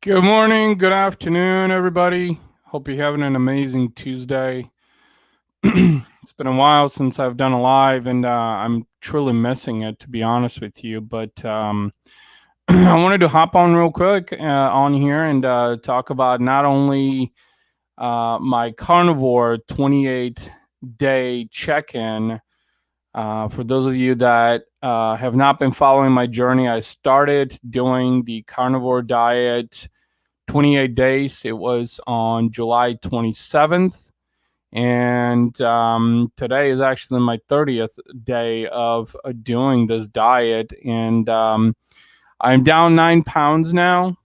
Good morning, good afternoon, everybody. Hope you're having an amazing Tuesday. It's been a while since I've done a live, and I'm truly missing it, to be honest with you. But I wanted to hop on real quick on here and talk about not only my Carnivore 28-day check-in. For those of you that have not been following my journey, I started doing the Carnivore diet 28 days. It was on July 27th. And today is actually my 30th day of doing this diet. And I'm down 9 pounds now.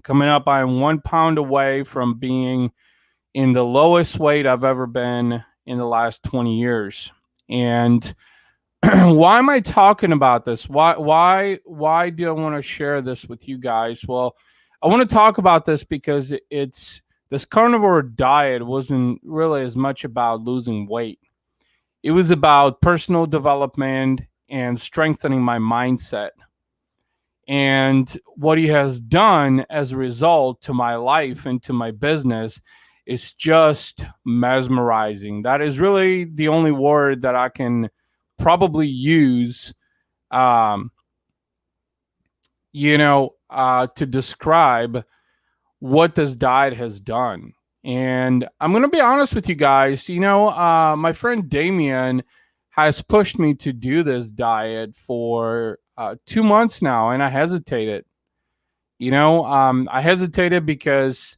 Coming up, I'm 1 pound away from being in the lowest weight I've ever been in the last 20 years. And why am I talking about this? Why do I want to share this with you guys? Well, I want to talk about this because this carnivore diet wasn't really as much about losing weight. It was about personal development and strengthening my mindset. And what he has done as a result to my life and to my business is just mesmerizing. That is really the only word that I can probably use, um, to describe what this diet has done. And I'm going to be honest with you guys. My friend Damien has pushed me to do this diet for 2 months now, and I hesitated. I hesitated because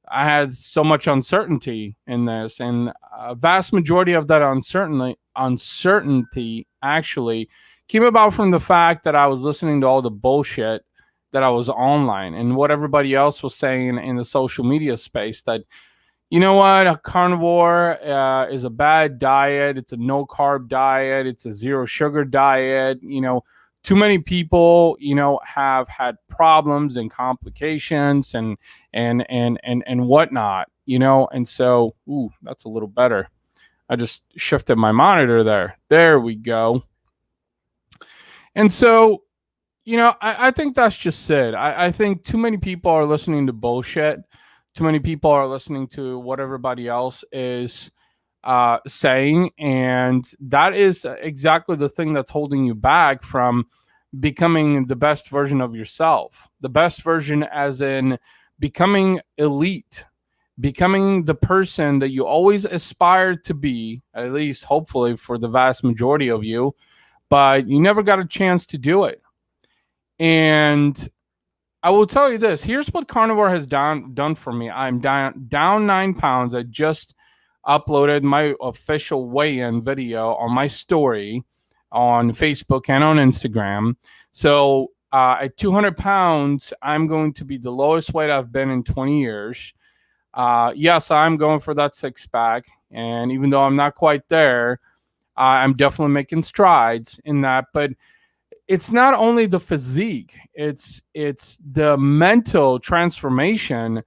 I had so much uncertainty in this, and a vast majority of that uncertainty actually came about from the fact that I was listening to all the bullshit that I was online and what everybody else was saying in the social media space. That, you know what, a carnivore is a bad diet. It's a no carb diet. It's a zero sugar diet. Too many people, have had problems and complications and whatnot. And so, that's a little better. I just shifted my monitor there. There we go. And so, I think that's just it. I think too many people are listening to bullshit. Too many people are listening to what everybody else is saying. And that is exactly the thing that's holding you back from becoming the best version of yourself. The best version as in becoming elite, becoming the person that you always aspired to be, at least hopefully for the vast majority of you, but you never got a chance to do it. And I will tell you this. Here's what Carnivore has done for me. I'm down 9 pounds. I just uploaded my official weigh-in video on my story on Facebook and on Instagram. So at 200 pounds, I'm going to be the lowest weight I've been in 20 years. Yes, I'm going for that six-pack. And even though I'm not quite there, I'm definitely making strides in that. But it's not only the physique, it's the mental transformation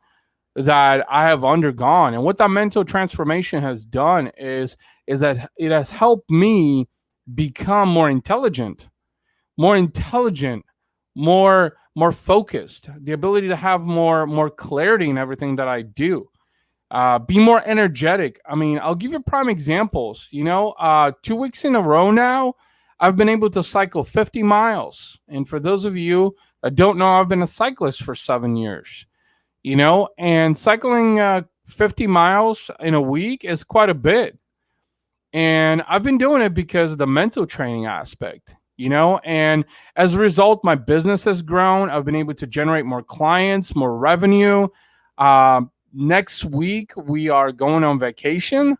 that I have undergone. And what that mental transformation has done is that it has helped me become more intelligent, more focused, the ability to have more clarity in everything that I do. Be more energetic. I mean, I'll give you prime examples. 2 weeks in a row now, I've been able to cycle 50 miles. And for those of you that don't know, I've been a cyclist for 7 years, and cycling 50 miles in a week is quite a bit. And I've been doing it because of the mental training aspect, and as a result, my business has grown. I've been able to generate more clients, more revenue. Next week, we are going on vacation,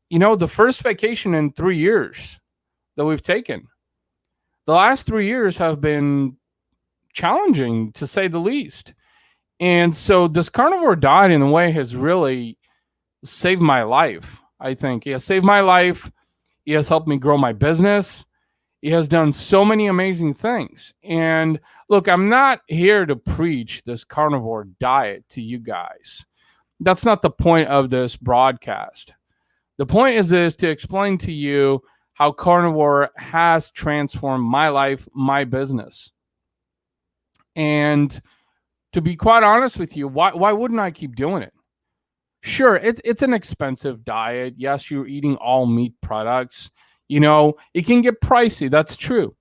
the first vacation in 3 years that we've taken. The last 3 years have been challenging, to say the least. And so this carnivore diet, in a way, has really saved my life. I think it has saved my life. It has helped me grow my business. It has done so many amazing things. And look, I'm not here to preach this carnivore diet to you guys. That's not the point of this broadcast. The point is to explain to you how carnivore has transformed my life, my business. And To be quite honest with you, why wouldn't I keep doing it? Sure, it's an expensive diet. Yes, you're eating all meat products. It can get pricey. That's true.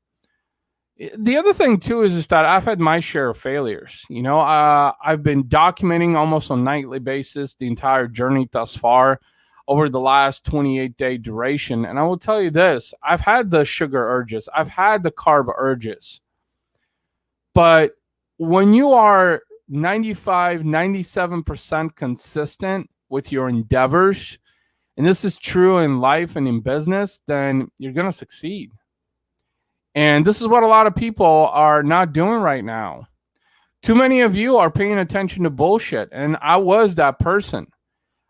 The other thing too is that I've had my share of failures. I've been documenting almost on a nightly basis the entire journey thus far over the last 28-day duration. And I will tell you this, I've had the sugar urges, I've had the carb urges. But when you are 95, 97% consistent with your endeavors, and this is true in life and in business, then you're going to succeed. And this is what a lot of people are not doing right now. Too many of you are paying attention to bullshit. And I was that person.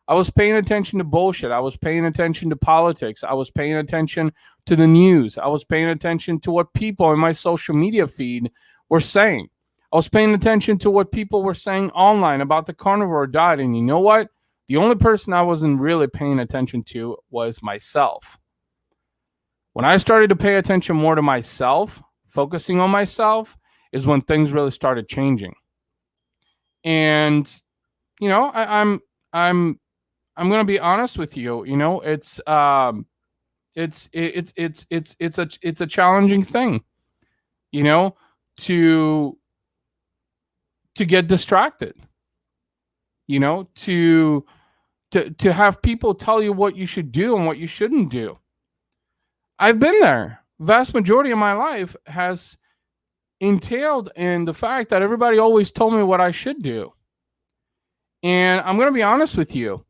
I was paying attention to bullshit. I was paying attention to politics. I was paying attention to the news. I was paying attention to what people in my social media feed were saying. I was paying attention to what people were saying online about the carnivore diet. And you know what? The only person I wasn't really paying attention to was myself. When I started to pay attention more to myself, focusing on myself, is when things really started changing. And I'm going to be honest with you. It's a challenging thing. To get distracted. To have people tell you what you should do and what you shouldn't do. I've been there. Vast majority of my life has entailed in the fact that everybody always told me what I should do. And I'm going to be honest with you.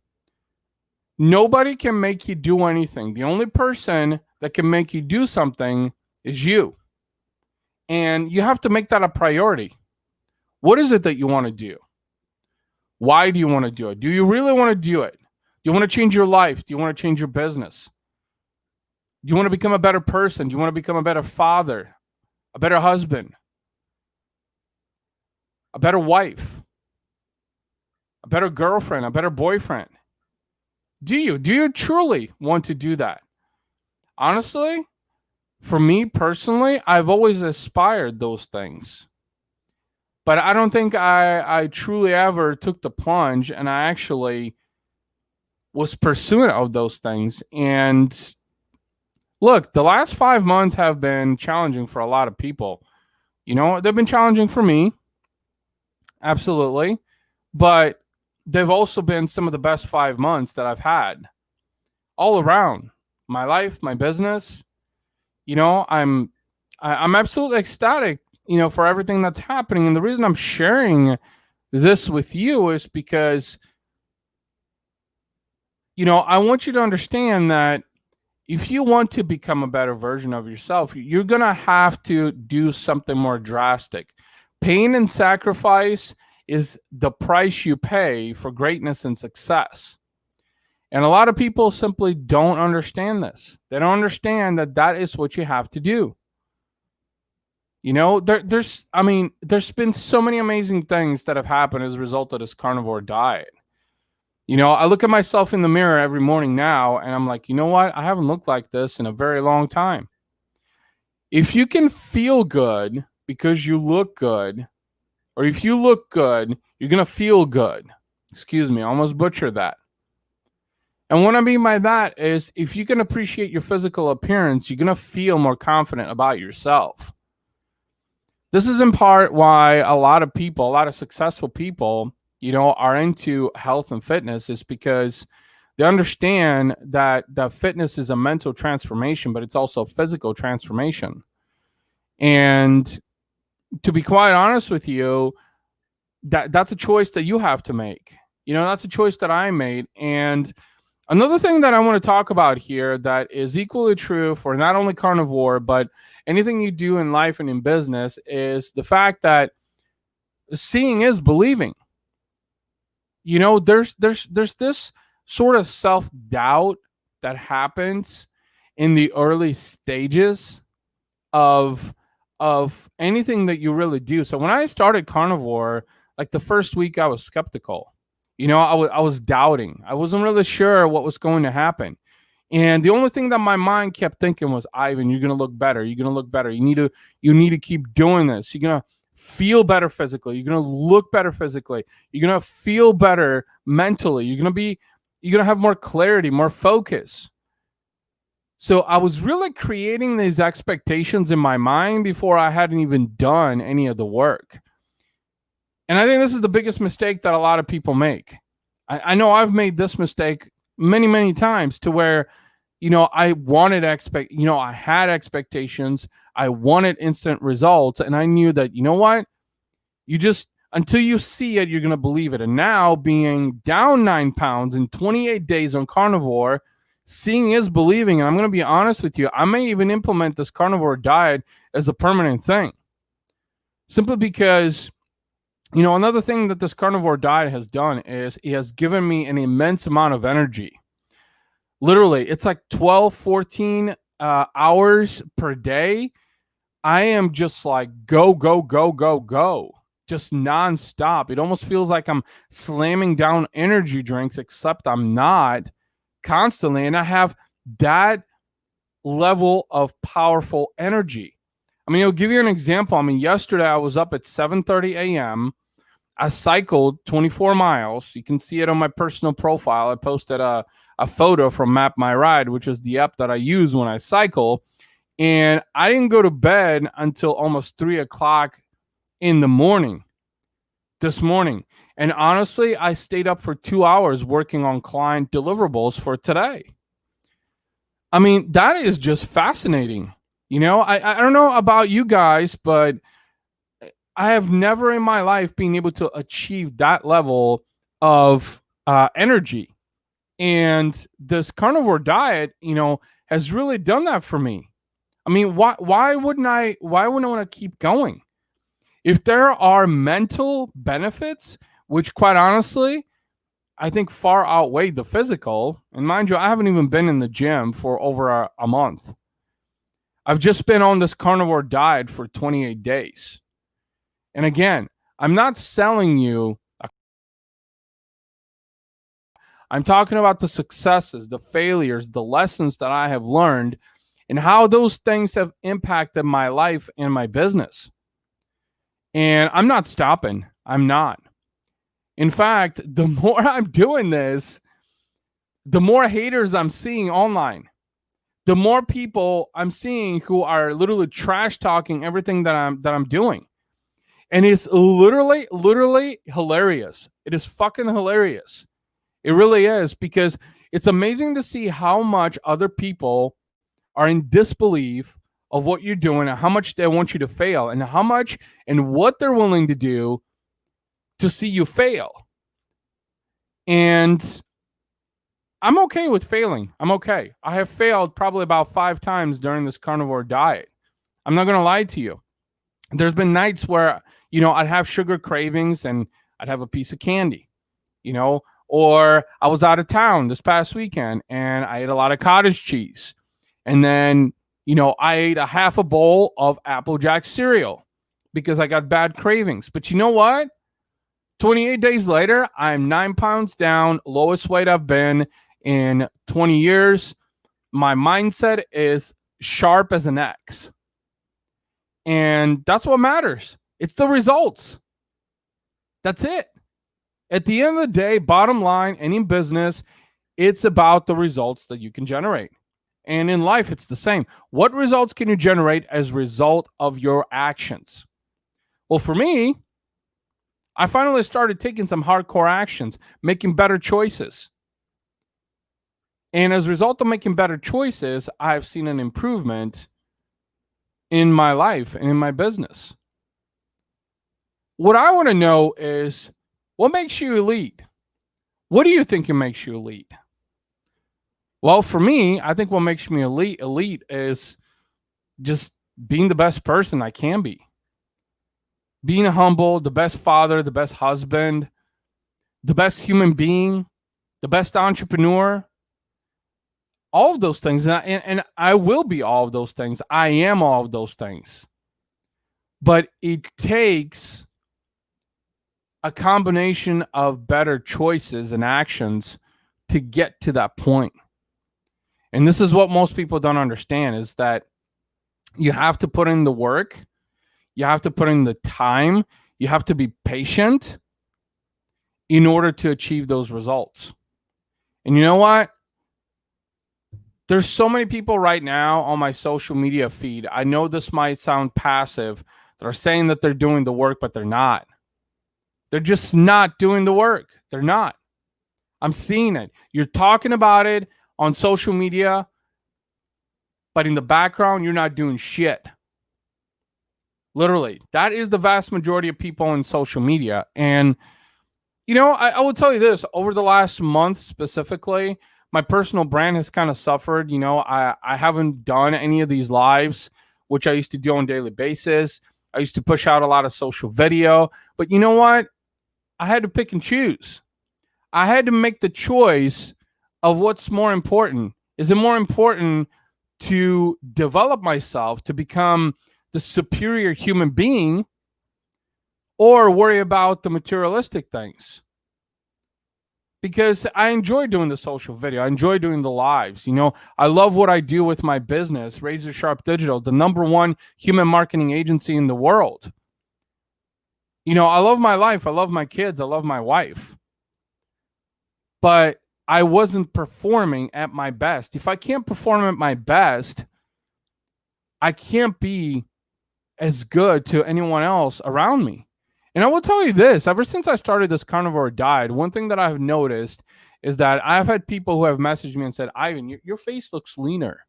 Nobody can make you do anything. The only person that can make you do something is you. And you have to make that a priority. What is it that you want to do? Why do you want to do it? Do you really want to do it? Do you want to change your life? Do you want to change your business? Do you want to become a better person? Do you want to become a better father, a better husband, a better wife, a better girlfriend, a better boyfriend? Do you truly want to do that? Honestly, for me personally, I've always aspired those things. But I don't think I truly ever took the plunge and I actually was pursuant of those things. And look, the last 5 months have been challenging for a lot of people. They've been challenging for me. Absolutely. But they've also been some of the best 5 months that I've had all around my life, my business. I'm absolutely ecstatic, for everything that's happening. And the reason I'm sharing this with you is because, I want you to understand that if you want to become a better version of yourself, you're going to have to do something more drastic. Pain and sacrifice is the price you pay for greatness and success. And a lot of people simply don't understand this. They don't understand that that is what you have to do. There's been so many amazing things that have happened as a result of this carnivore diet. I look at myself in the mirror every morning now and I'm like, you know what? I haven't looked like this in a very long time. If you can feel good because you look good, or if you look good, you're going to feel good. Excuse me, I almost butchered that. And what I mean by that is if you can appreciate your physical appearance, you're going to feel more confident about yourself. This is in part why a lot of successful people, are into health and fitness, is because they understand that fitness is a mental transformation, but it's also a physical transformation. And to be quite honest with you, that's a choice that you have to make. That's a choice that I made. And another thing that I want to talk about here that is equally true for not only carnivore, but anything you do in life and in business is the fact that seeing is believing. There's this sort of self-doubt that happens in the early stages of anything that you really do. So when I started carnivore, like the first week I was skeptical. I was doubting. I wasn't really sure what was going to happen. And the only thing that my mind kept thinking was, Ivan, you're going to look better. You're going to look better. You need to keep doing this. You're going to feel better physically. You're going to look better physically. You're going to feel better mentally. You're going to have more clarity, more focus. So I was really creating these expectations in my mind before I hadn't even done any of the work. And I think this is the biggest mistake that a lot of people make. I know I've made this mistake many, many times, to where, I had expectations. I wanted instant results. And I knew that, what? Until you see it, you're going to believe it. And now, being down 9 pounds in 28 days on Carnivore, seeing is believing. And I'm going to be honest with you, I may even implement this Carnivore diet as a permanent thing. Simply because, another thing that this Carnivore diet has done is it has given me an immense amount of energy. Literally, it's like 12, 14 hours per day. I am just like go, go, go, go, go. Just nonstop. It almost feels like I'm slamming down energy drinks, except I'm not, constantly. And I have that level of powerful energy. I'll give you an example. Yesterday I was up at 7:30 a.m. I cycled 24 miles. You can see it on my personal profile. I posted a photo from Map My Ride, which is the app that I use when I cycle. And I didn't go to bed until almost 3 o'clock in the morning this morning. And honestly, I stayed up for 2 hours working on client deliverables for today. That is just fascinating. I don't know about you guys, but I have never in my life been able to achieve that level of energy. And this Carnivore diet, has really done that for me. Why wouldn't I want to keep going? If there are mental benefits, which quite honestly, I think far outweigh the physical. And mind you, I haven't even been in the gym for over a month. I've just been on this Carnivore diet for 28 days. And again, I'm not selling you. I'm talking about the successes, the failures, the lessons that I have learned, and how those things have impacted my life and my business. And I'm not stopping. I'm not. In fact, the more I'm doing this, the more haters I'm seeing online. The more people I'm seeing who are literally trash talking everything that I'm doing. And it's literally hilarious. It is fucking hilarious. It really is, because it's amazing to see how much other people are in disbelief of what you're doing and how much they want you to fail and how much and what they're willing to do to see you fail. And I'm okay with failing. I'm okay. I have failed probably about 5 times during this Carnivore diet. I'm not going to lie to you. There's been nights where, I'd have sugar cravings and I'd have a piece of candy, or I was out of town this past weekend and I ate a lot of cottage cheese. And then, I ate a half a bowl of Applejack cereal because I got bad cravings. But you know what? 28 days later, I'm 9 pounds down, lowest weight I've been in 20 years. My mindset is sharp as an X. And that's what matters. It's the results. That's it. At the end of the day, bottom line, and in business, it's about the results that you can generate. And in life, it's the same. What results can you generate as a result of your actions? Well, for me, I finally started taking some hardcore actions, making better choices. And as a result of making better choices, I've seen an improvement in my life and in my business. What I want to know is, what makes you elite? What do you think makes you elite? Well, for me, I think what makes me elite is just being the best person I can be. Being humble, the best father, the best husband, the best human being, the best entrepreneur. All of those things. And I will be all of those things. I am all of those things. But it takes a combination of better choices and actions to get to that point. And this is what most people don't understand, is that you have to put in the work. You have to put in the time. You have to be patient in order to achieve those results. And you know what? There's so many people right now on my social media feed. I know this might sound passive. That are saying that they're doing the work, but they're not. They're just not doing the work. They're not. I'm seeing it. You're talking about it on social media, but in the background, you're not doing shit. Literally. That is the vast majority of people on social media. And, you know, I will tell you this. Over the last month specifically, my personal brand has kind of suffered. You know, I haven't done any of these lives, which I used to do on a daily basis. I used to push out a lot of social video. But you know what? I had to pick and choose. I had to make the choice of what's more important. Is it more important to develop myself to become the superior human being, or worry about the materialistic things? Because I enjoy doing the social video. I enjoy doing the lives. You know, I love what I do with my business, Razor Sharp Digital, the #1 human marketing agency in the world. You know, I love my life. I love my kids. I love my wife. But I wasn't performing at my best. If I can't perform at my best, I can't be as good to anyone else around me. And I will tell you this, ever since I started this carnivore diet, one thing that I've noticed is that I've had people who have messaged me and said, Ivan, your face looks leaner.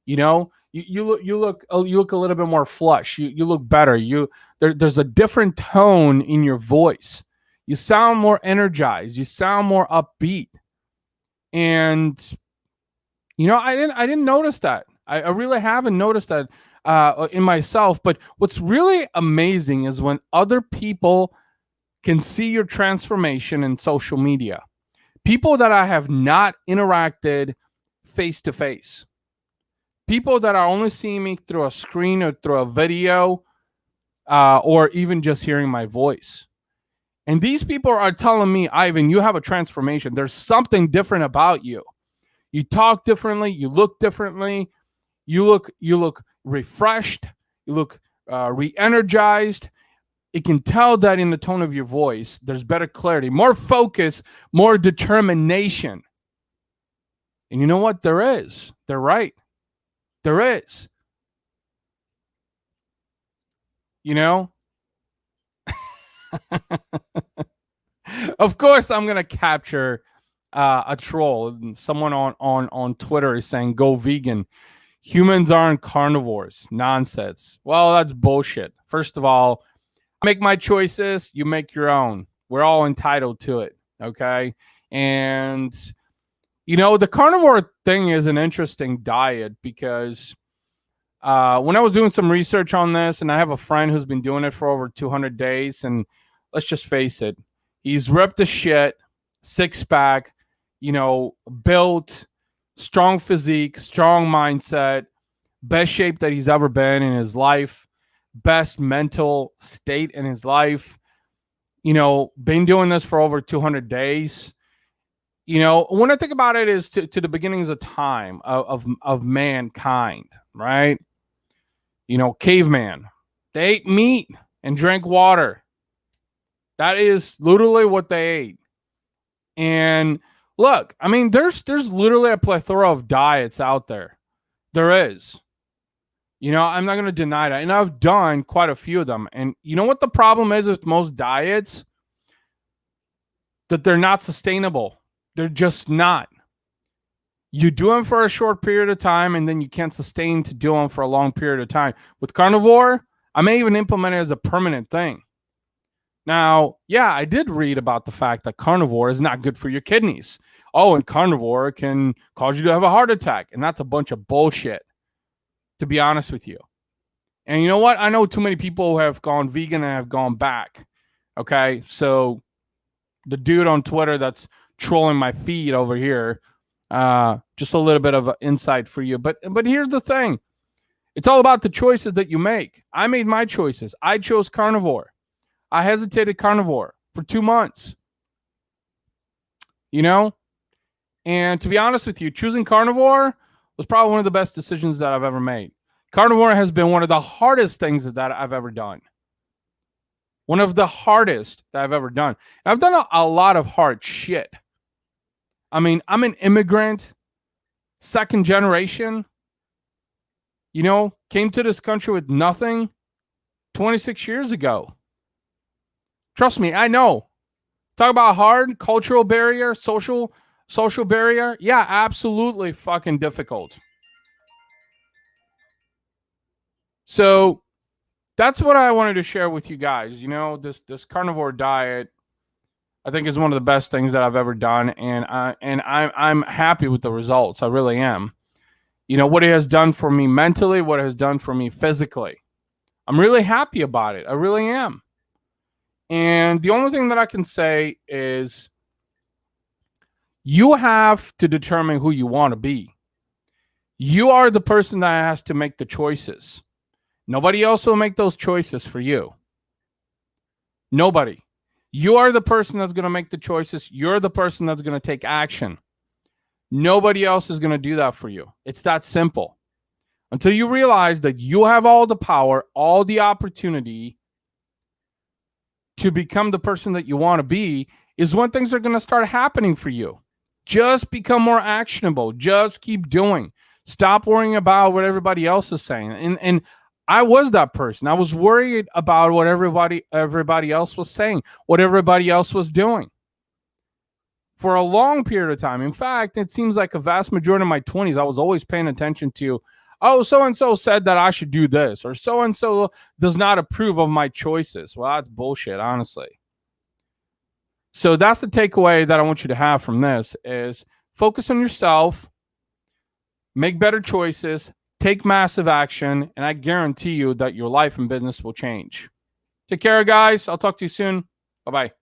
You know, you look a little bit more flush. You look better. There's a different tone in your voice. You sound more energized. You sound more upbeat. And, you know, I didn't notice that. I really haven't noticed that in myself. But what's really amazing is when other people can see your transformation in social media. People that I have not interacted face to face. People that are only seeing me through a screen or through a video, or even just hearing my voice. And these people are telling me, Ivan, you have a transformation. There's something different about you. You talk differently. You look differently. You look refreshed. You look re-energized. It can tell that in the tone of your voice. There's better clarity, more focus, more determination. And you know what? There is. They're right. There is. You know? Of course, I'm going to capture a troll. Someone on Twitter is saying, go vegan. Humans aren't carnivores. Nonsense. Well, that's bullshit. First of all, I make my choices. You make your own. We're all entitled to it. Okay? And, you know, the carnivore thing is an interesting diet because when I was doing some research on this, and I have a friend who's been doing it for over 200 days, and let's just face it, he's ripped as shit, six-pack, you know, built, strong physique, strong mindset, best shape that he's ever been in his life, best mental state in his life, you know, been doing this for over 200 days. You know, when I think about it is to the beginnings of time of mankind, right? You know, caveman. They ate meat and drank water. That is literally what they ate. And look, I mean, there's literally a plethora of diets out there. There is. You know, I'm not going to deny that. And I've done quite a few of them. And you know what the problem is with most diets? That they're not sustainable. They're just not. You do them for a short period of time, and then you can't sustain to do them for a long period of time. With carnivore, I may even implement it as a permanent thing. Now, yeah, I did read about the fact that carnivore is not good for your kidneys. Oh, and carnivore can cause you to have a heart attack. And that's a bunch of bullshit, to be honest with you. And you know what? I know too many people who have gone vegan and have gone back. Okay, so the dude on Twitter that's trolling my feed over here, just a little bit of insight for you. But here's the thing. It's all about the choices that you make. I made my choices. I chose carnivore. I hesitated carnivore for 2 months. You know? And to be honest with you, choosing carnivore was probably one of the best decisions that I've ever made. Carnivore has been one of the hardest things that I've ever done. One of the hardest that I've ever done. And I've done a lot of hard shit. I mean, I'm an immigrant, second generation, you know, came to this country with nothing 26 years ago. Trust me, I know. Talk about hard, cultural barrier, social barrier. Yeah, absolutely fucking difficult. So that's what I wanted to share with you guys. You know, this carnivore diet, I think, is one of the best things that I've ever done, and I'm happy with the results. I really am. You know what it has done for me mentally, what it has done for me physically. I'm really happy about it. I really am. And the only thing that I can say is you have to determine who you want to be. You are the person that has to make the choices. Nobody else will make those choices for you. Nobody. You are the person that's going to make the choices. You're the person that's going to take action. Nobody else is going to do that for you. It's that simple. Until you realize that you have all the power, all the opportunity to become the person that you want to be, is when things are going to start happening for you. Just become more actionable. Just keep doing. Stop worrying about what everybody else is saying. And I was that person. I was worried about what everybody else was saying, what everybody else was doing for a long period of time. In fact, it seems like a vast majority of my 20s, I was always paying attention to, oh, so-and-so said that I should do this, or so-and-so does not approve of my choices. Well, that's bullshit, honestly. So that's the takeaway that I want you to have from this is focus on yourself, make better choices, take massive action, and I guarantee you that your life and business will change. Take care, guys. I'll talk to you soon. Bye-bye.